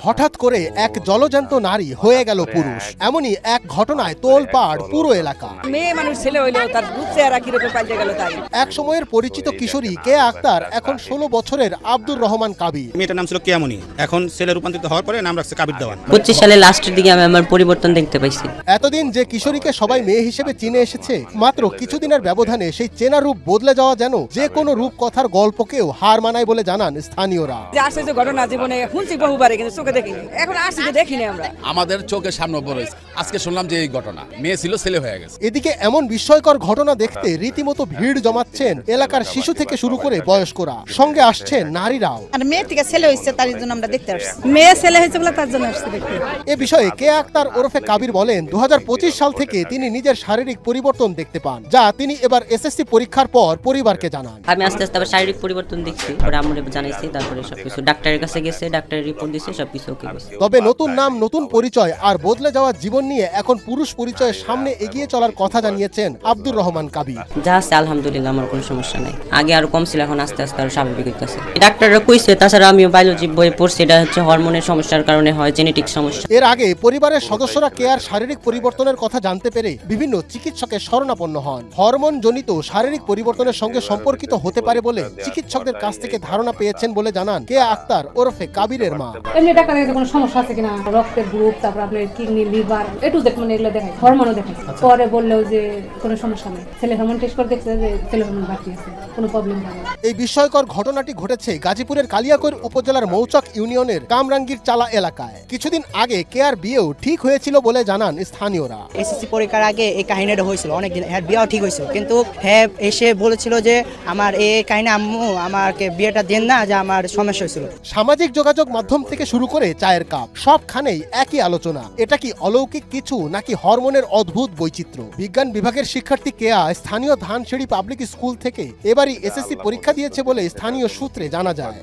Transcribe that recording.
হঠাৎ করে এক জলজ্যান্ত নারী হয়ে গেল পুরুষ। এমনই এক ঘটনায় তোলপাড় পুরো এলাকা। মেয়ে মানুষ ছেলে হইলেও তার রূপ চেহারা কিরকম পাল্টে গেল তাই। এক সময়ের পরিচিত কিশোরী কেয়া আক্তার এখন 16 বছরের আব্দুর রহমান কাবির। মেয়েটার নাম ছিল কেয়ামনি, এখন ছেলে রূপান্তরিত হওয়ার পরে নাম রাখছে কাবির দেওয়ান। 25 সালের লাস্টের দিকে আমি আমার পরিবর্তন দেখতে পাইছি। এতদিন যে কিশোরীকে সবাই মেয়ে হিসেবে চিনে এসেছে, মাত্র কিছুদিনের ব্যবধানে সেই চেনা রূপ বদলে যাওয়া যেন যে কোনো রূপকথার গল্পকেও হার মানায় বলে জানান স্থানীয়রা। যে আসছে যে ঘটনা জীবনে শুনছি বহুবারে, কিন্তু চোখে দেখিনি। এখন আসছি যে দেখিনি আমরা। আমাদের চোখের সামনে বড় আজকে শুনলাম যে এই ঘটনা, মেয়ে ছিল ছেলে হয়ে গেছে। এদিকে এমন বিস্ময়কর ঘটনা দেখতে রীতিমতো ভিড় জমাচ্ছেন এলাকার শিশু থেকে শুরু করে বয়স্করা, সঙ্গে আসছেন নারীরাও। আর মেয়ে থেকে ছেলে হয়েছে তার জন্য আমরা দেখতে আসছি। মেয়ে ছেলে হয়েছে বলে তার জন্য আসছে দেখতে। এ বিষয়ে কেয়া আক্তার ওরফে কাবির বলেন, 2025 সাল থেকে তিনি নিজের শারীরিক পরিবর্তন দেখতে পান, যা তিনি এবার এসএসসি পরীক্ষার পর পরিবারকে জানান। আমি আস্তে আস্তে আবার শারীরিক পরিবর্তন দেখছি, পরে আম্মুরে জানাইছি, তারপরে সবকিছু ডাক্তারের কাছে গেছে, ডাক্তারের রিপোর্ট দিছে, সবকিছু ওকে গেছে। তবে নতুন নাম, নতুন পরিচয় আর বদলে যাওয়া জীবন নিয়ে এখন পুরুষ পরিচয়ের সামনে এগিয়ে চলার কথা জানিয়েছেন আব্দুর রহমান কাবির। যা আছে আলহামদুলিল্লাহ, আমার কোনো সমস্যা নাই। আগে আরো কম ছিল, এখন আস্তে আস্তে আরো স্বাভাবিক হইতেছে। ডাক্তাররা কইছে, তাছাড়া আমিও বায়োলজি বই পড়ছি, এটা হচ্ছে হরমোনের সমস্যার কারণে হয়, জেনেটিক সমস্যা। এর আগে পরিবারের সদস্যরা কেয়ার শারীরিক পরিবর্তনের কথা জানতে পেরে বিভিন্ন চিকিৎসকের শরণাপন্ন হন। হরমোন জনিত শারীরিক পরিবর্তনের সঙ্গে সম্পর্কিত হতে পারে বলে চিকিৎসকদের কাছ থেকে ধারণা পেয়েছেন বলে জানান কেয়া আক্তার ওরফে কাবিরের মা। এমনি ডাক্তারের কাছে কোনো সমস্যা আছে কিনা, রক্তের গ্রুপ, তারপর আপনার কিডনি, লিভার, এটু দেখ মানে এগুলো দেখাই, হরমোনও দেখাই। পরে বললেও যে কোনো সমস্যা নেই, ছেলে হরমোন টেস্ট করে দেখছে যে ছেলে হরমোন বাড়তি আছে, কোনো প্রবলেম হবে না। এই বিস্ময়কর ঘটনাটি ঘটেছে গাজীপুরের কালিয়াকৈর উপজেলার মৌচক ইউনিয়নের কামরাঙ্গীর চালা এলাকায়। কিছুদিন আগে কেয়ার বিয়েও ঠিক হয়েছিল বলে জানান স্থানীয়রা। এসএসসি পরীক্ষার আগে এই কাহিনীটা হয়েছিল, অনেকদিন হ্যাঁ বিয়েও ঠিক হয়েছিল, কিন্তু হ্যাঁ এসে বলেছিল যে আমার এই কাহিনী আম্মু আমাকে বিয়েটা দেন না, যে আমার সমস্যা হয়েছিল। সামাজিক যোগাযোগ মাধ্যম থেকে শুরু করে চায়ের কাপ, সবখানেই একই আলোচনা। এটা কি অলৌকিক কিছু নাকি হরমোনের অদ্ভুত বৈচিত্র্য? বিজ্ঞান বিভাগের শিক্ষার্থী কেয়া স্থানীয় ধানসিঁড়ি পাবলিক স্কুল থেকে এবারই এসএসসি পরীক্ষা দিয়েছে বলে স্থানীয় সূত্রে জানা যায়।